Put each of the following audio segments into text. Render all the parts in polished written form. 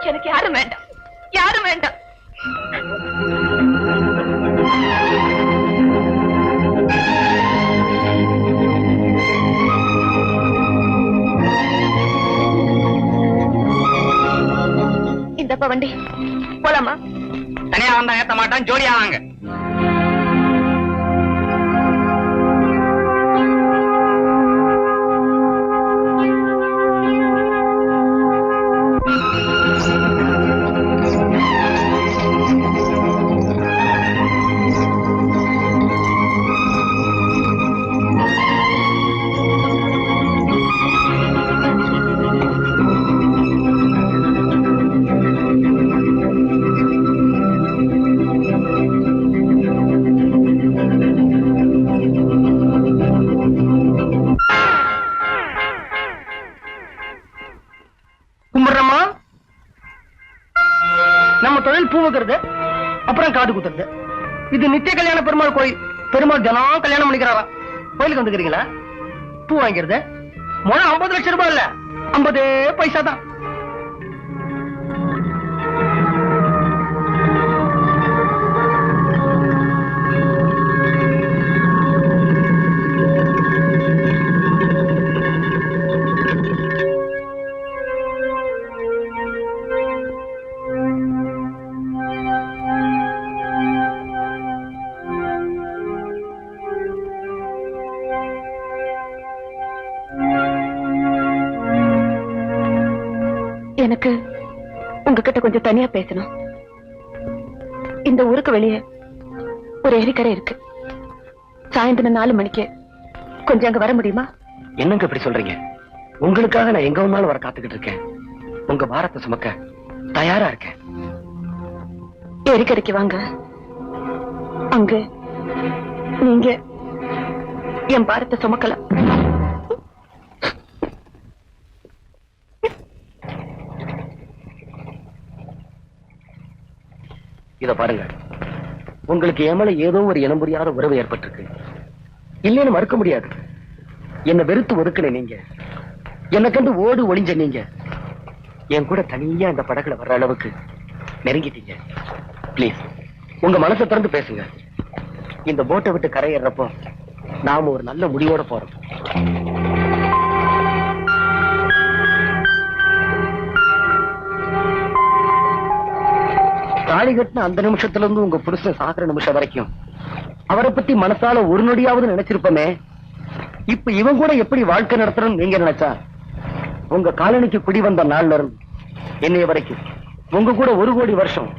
எனக்கு யாரும் வேண்டாம், யாரும் வேண்டாம். இந்தப்பா வண்டி, போலாமா? தனியா வந்தா ஏத்த மாட்டான், ஜோடியா வாங்க. பூ வைக்கிறது, அப்புறம் காது குத்துறது. இது நித்திய கல்யாண பெருமாள் கோயில். பெருமாள் தினம் கல்யாணம் பண்ணிக்கிறாரா. கோயிலுக்கு வந்துக்கிறீங்களா? பூ வாங்கிறது முழு 50 லட்சம் ரூபாய் இல்ல, 50 பைசா தான். எனக்கு உங்ககிட்ட கொஞ்சம் தனியா பேசணும். இந்த ஊருக்கு வெளியே ஒரு ஏரிக்கரை இருக்கு. சாயந்தரம் 4 மணிக்கு கொஞ்சம் அங்க வர முடியுமா? என்னங்க இப்படி சொல்றீங்க? உங்களுக்காக நான் எங்க வேணாலும் வர காத்துக்கிட்டு இருக்கேன். உங்க பாரத்தை சுமக்க தயாரா இருக்கேன். ஏரிக்கரைக்கு வாங்க. அங்க நீங்க என் பாரத்தை சுமக்கலாம். இத பாருங்க, உங்களுக்கு எமல ஏதோ ஒரு இனம் புரியாத உறவு ஏற்பட்டிருக்கு. இல்லைன்னு மறுக்க முடியாது. என்ன வெறுத்து ஒதுக்கின நீங்க, என்ன கண்டு ஓடு ஒளிஞ்ச நீங்க, என் கூட தனியா இந்த படகுல வர்ற அளவுக்கு நெருங்கிட்டீங்க. பிளீஸ் உங்க மனசை திறந்து பேசுங்க. இந்த போட்டை விட்டு கரையேறப்போ நாம ஒரு நல்ல முடிவோட போறோம். தாலி கட்டின அந்த நிமிஷத்துல இருந்து உங்க புருஷன் சாகுற நிமிஷம் வரைக்கும் அவரை பத்தி மனசால ஒரு நொடியாவது நினைச்சிருப்போமே. இப்ப இவன் கூட எப்படி வாழ்க்கை நடத்துறன்னு நீங்க நினைச்சா, உங்க காலனிக்கு குடி வந்த நாள்ல இருந்து என்னைய வரைக்கும் உங்க கூட 1 கோடி வருஷம்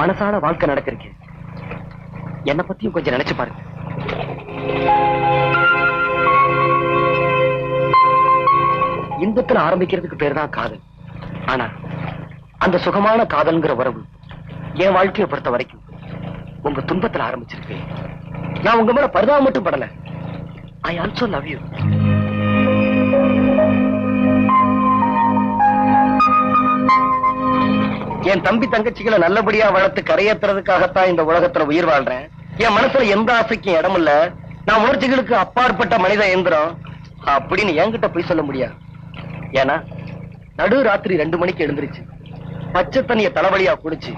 மனசால வாழ்க்கை நடத்திருக்கேன். என்னை பத்தியும் கொஞ்சம் நினைச்சு பாருங்க. இன்பத்துல ஆரம்பிக்கிறதுக்கு பேர் தான் காதல். ஆனா அந்த சுகமான காதல்ங்கிற உறவு என் வாழ்க்கையை பொறுத்த வரைக்கும் உங்க துன்பத்துல ஆரம்பிச்சிருக்கு. நான் உங்க மேல பரிதாபம் மட்டும் படல. I also love you. என் தம்பி தங்கச்சிகளை நல்லபடியா வளர்த்து கரையேற்றுறதுக்காகத்தான் இந்த உலகத்துல உயிர் வாழ்றேன். என் மனசுல எந்த ஆசைக்கும் இடம் இல்ல. நான் உணர்ச்சிகளுக்கு அப்பாற்பட்ட மனித எந்திரம் அப்படின்னு என்கிட்ட போய் சொல்ல முடியாது. ஏன்னா நடு ராத்திரி 2 மணிக்கு எழுந்திருச்சு பச்சை தண்ணிய தலைவலியா குடிச்சு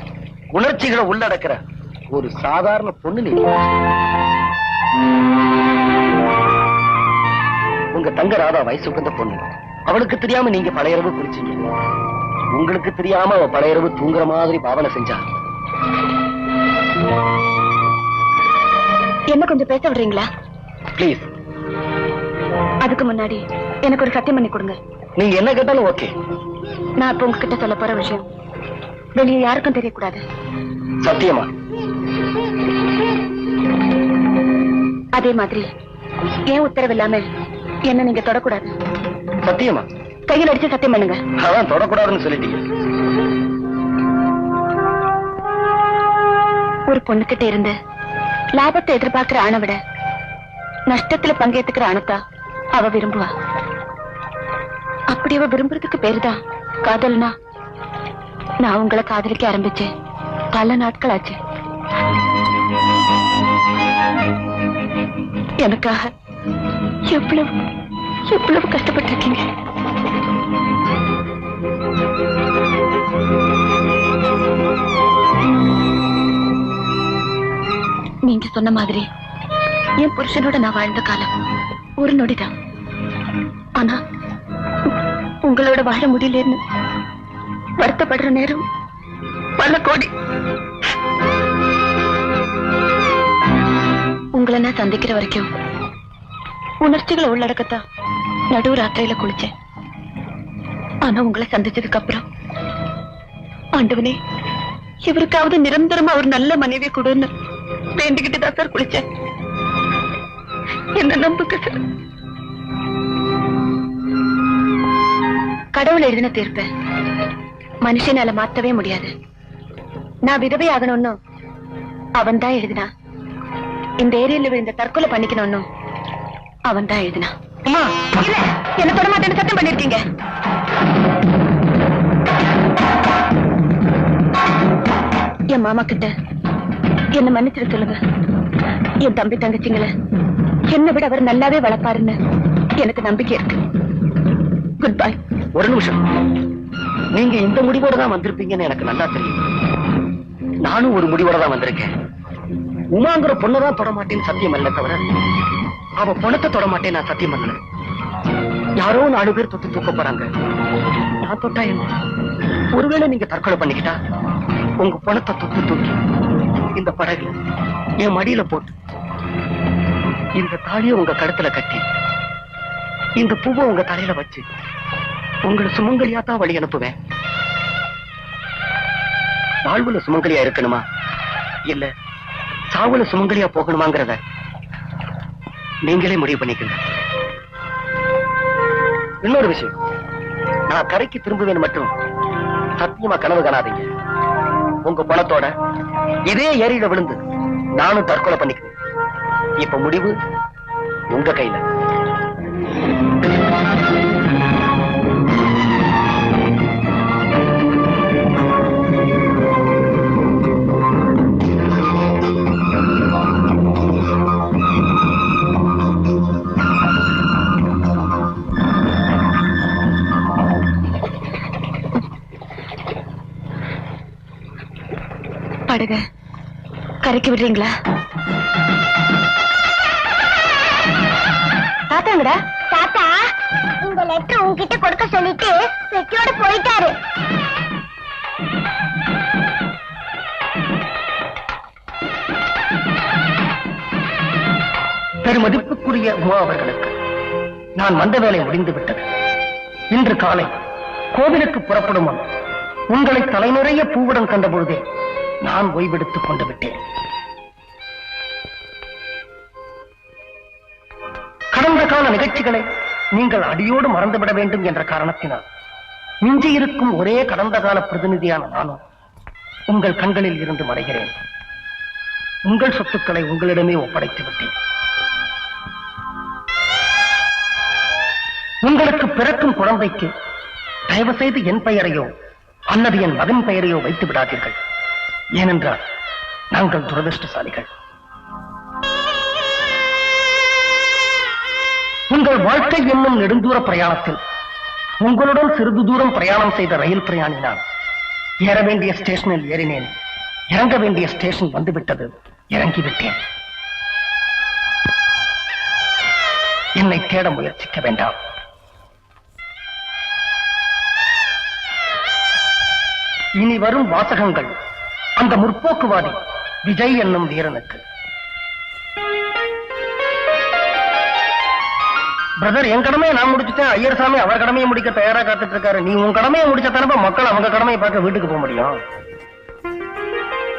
உணர்ச்சிகளை உள்ளடக்கிற ஒரு சாதாரண பொண்ணு நீ. உங்க தங்க ராதா வயசுக்கு வந்த பொண்ணு. அவளுக்கு தெரியாம நீங்க பழையரவு குடிச்சீங்க. உங்களுக்கு தெரியாம அவ பழையரவு தூங்குற மாதிரி பாவனை செஞ்சா. என்ன கொஞ்சம் பேச விடுறீங்களா? பிளீஸ். அதுக்கு முன்னாடி எனக்கு ஒரு சத்தியம் பண்ணி கொடுங்க. நீங்க என்ன கேட்டாலும் ஓகே. நான் இப்ப உங்ககிட்ட சொல்ல போற விஷயம் வெளியே யாருக்கும் தெரியக்கூடாது. சத்தியமா? அதே மாதிரி ஏன் உத்தரவு இல்லாம என்ன நீங்க தொடக்கூடாது. சத்தியமா? கையில் அடிச்சு சத்தியம் பண்ணுங்க. அதான் தொடக்கூடாதுன்னு சொல்லிட்டீங்க. ஒரு பொண்ணுகிட்ட இருந்து லாபத்தை எதிர்பார்க்கிற ஆணை விட நஷ்டத்துல பங்கேற்றுக்கிற ஆணத்தா அவ விரும்புவா. அப்படி அவ விரும்புறதுக்கு பேருதான் காதல்னா. நான் உங்களை காதலிக்க ஆரம்பிச்சேன் பல நாட்கள் ஆச்சு. எனக்காக எவ்வளவு எவ்வளவு கஷ்டப்பட்டிருக்கீங்க. சொன்ன மாதிரி என் புருஷனோட நான் வாழ்ந்த காலம் ஒரு நொடிதான். ஆனா உங்களோட வாழ முடியலன்னு வருத்தப்படுற நேரம் பல கோடி. உங்களை நான் சந்திக்கிற வரைக்கும் உணர்ச்சிகளை உள்ளடக்கத்தான் நடுவு ராத்திரியில குளிச்சேன். ஆனா உங்களை சந்திச்சதுக்கு அப்புறம் ஆண்டவனே இவருக்காவது நிரந்தரமா ஒரு நல்ல மனைவி கொடுன்னு வேண்டிக்கிட்டு தான் சார் குளிச்சேன். என்ன நம்புங்க சார். கடவுள் எழுதின தீர்ப்ப மனுஷனால மாத்தவே முடியாது. நான் விதவை ஆகணும்னு அவன் தான் எழுதினா. இந்த ஏரியால விழுந்த தற்கொலை பண்ணிக்கணும்னு அவன் தான் எழுதினா. இல்ல என்ன தொட மாட்டேன்னு சத்தம் பண்ணிருக்கீங்க. என் மாமா கிட்ட என்ன மன்னிச்சிட சொல்லுங்க. என் தம்பி தங்கச்சிங்கள என்னை விட அவர் நல்லாவே வளர்ப்பாருன்னு எனக்கு நம்பிக்கை இருக்கு. Good bye. ஒரு நிமிஷம், நீங்க இந்த முடிவோட தான் வந்திருப்பீங்கன்னு எனக்கு நல்லா தெரியும். நானும் ஒரு முடிவோட தான் வந்திருக்கேன். உமாங்கிற பொண்ணதான் தொட மாட்டேன்னு சத்தியம் அல்ல தவிர அவ பொணத்தை தொட மாட்டேன் நான் சத்தியம் பண்ணல. யாரோ 4 பேர் தொட்டு தூக்க போறாங்க. நான் தொட்டா என்ன? ஒருவேளை நீங்க தற்கொலை பண்ணிக்கிட்டா உங்க பொணத்தை தொட்டு தூக்கி இந்த படகு என் மடியில போட்டு இந்த தாலியை உங்க கழுத்துல கட்டி இந்த பூவை உங்க தலையில வச்சு உங்களை சுமங்கலியா தான் வழி அனுப்புவேன். வாழ்வுல சுமங்கலியா இருக்கணுமா இல்ல சாவுல சுமங்கலியா போகணுமாங்கிறத நீங்களே முடிவு பண்ணிக்கங்க. இன்னொரு விஷயம், நான் கரைக்கு திரும்புவேன் மட்டும் சத்தியமா கனவு காணாதீங்க. உங்க பணத்தோட இதே ஏரியில விழுந்து நானும் தற்கொலை பண்ணிக்குவேன். இப்ப முடிவு உங்க கையில. படக கரைக்கு விடுறீங்களா? தாத்தாங்கடா. தாத்தா இந்த லெட்டர் உங்ககிட்ட கொடுக்க சொல்லிட்டு பெட்டியோட போயிட்டாரு. பெருமதிப்புக்குரிய உமா அவர்களுக்கு நான் வந்த வேலை முடிந்து விட்டது. இன்று காலை கோவிலுக்கு புறப்படும் முன் உங்களை தலைநிறைய பூவுடன் கண்ட பொழுதே நான் ஓய்வெடுத்துக் கொண்டு விட்டேன். கடந்த கால நிகழ்ச்சிகளை நீங்கள் அடியோடு மறந்துவிட வேண்டும் என்ற காரணத்தினால் மிஞ்சி இருக்கும் ஒரே கடந்த கால பிரதிநிதியான நானும் உங்கள் கண்களில் இருந்து மறைகிறேன். உங்கள் சொத்துக்களை உங்களிடமே ஒப்படைத்து விட்டேன். உங்களுக்கு பிறக்கும் குழந்தைக்கு தயவு செய்து என் பெயரையோ அல்லது என் மகன் பெயரையோ வைத்து விடாதீர்கள். ஏனென்றால் நாங்கள் துரதிருஷ்டசாலிகள். உங்கள் வாழ்க்கை என்னும் நெடுந்தூர பிரயாணத்தில் உங்களுடன் சிறிது தூரம் பிரயாணம் செய்த ரயில் பிரயாணி நான். ஏற வேண்டிய ஸ்டேஷனில் ஏறினேன், இறங்க வேண்டிய ஸ்டேஷன் வந்துவிட்டது, இறங்கிவிட்டேன். என்னை தேட முயற்சிக்க வேண்டாம். இனி வரும் வாசகங்கள் அந்த முற்போக்குவாதி விஜய் என்னும் வீரனுக்கு. பிரதர், என் கடமையை நான் முடிச்சுட்டேன். ஐயர் சாமி அவர் கடமையை முடிக்க தயாரா காத்துட்டு இருக்காரு. நீ உன் கடமையை முடிச்ச தரப்ப மக்கள் அவங்க கடமையை பார்க்க வீட்டுக்கு போக முடியும்.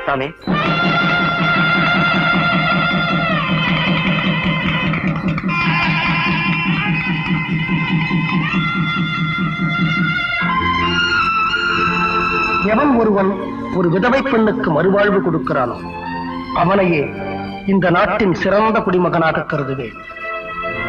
சாமி, எவன் ஒருவன் ஒரு விதவை பெண்ணுக்கு மறுவாழ்வு கொடுக்கிறானோ அவனையே இந்த நாட்டின் சிறந்த குடிமகனாக கருதுவேன்.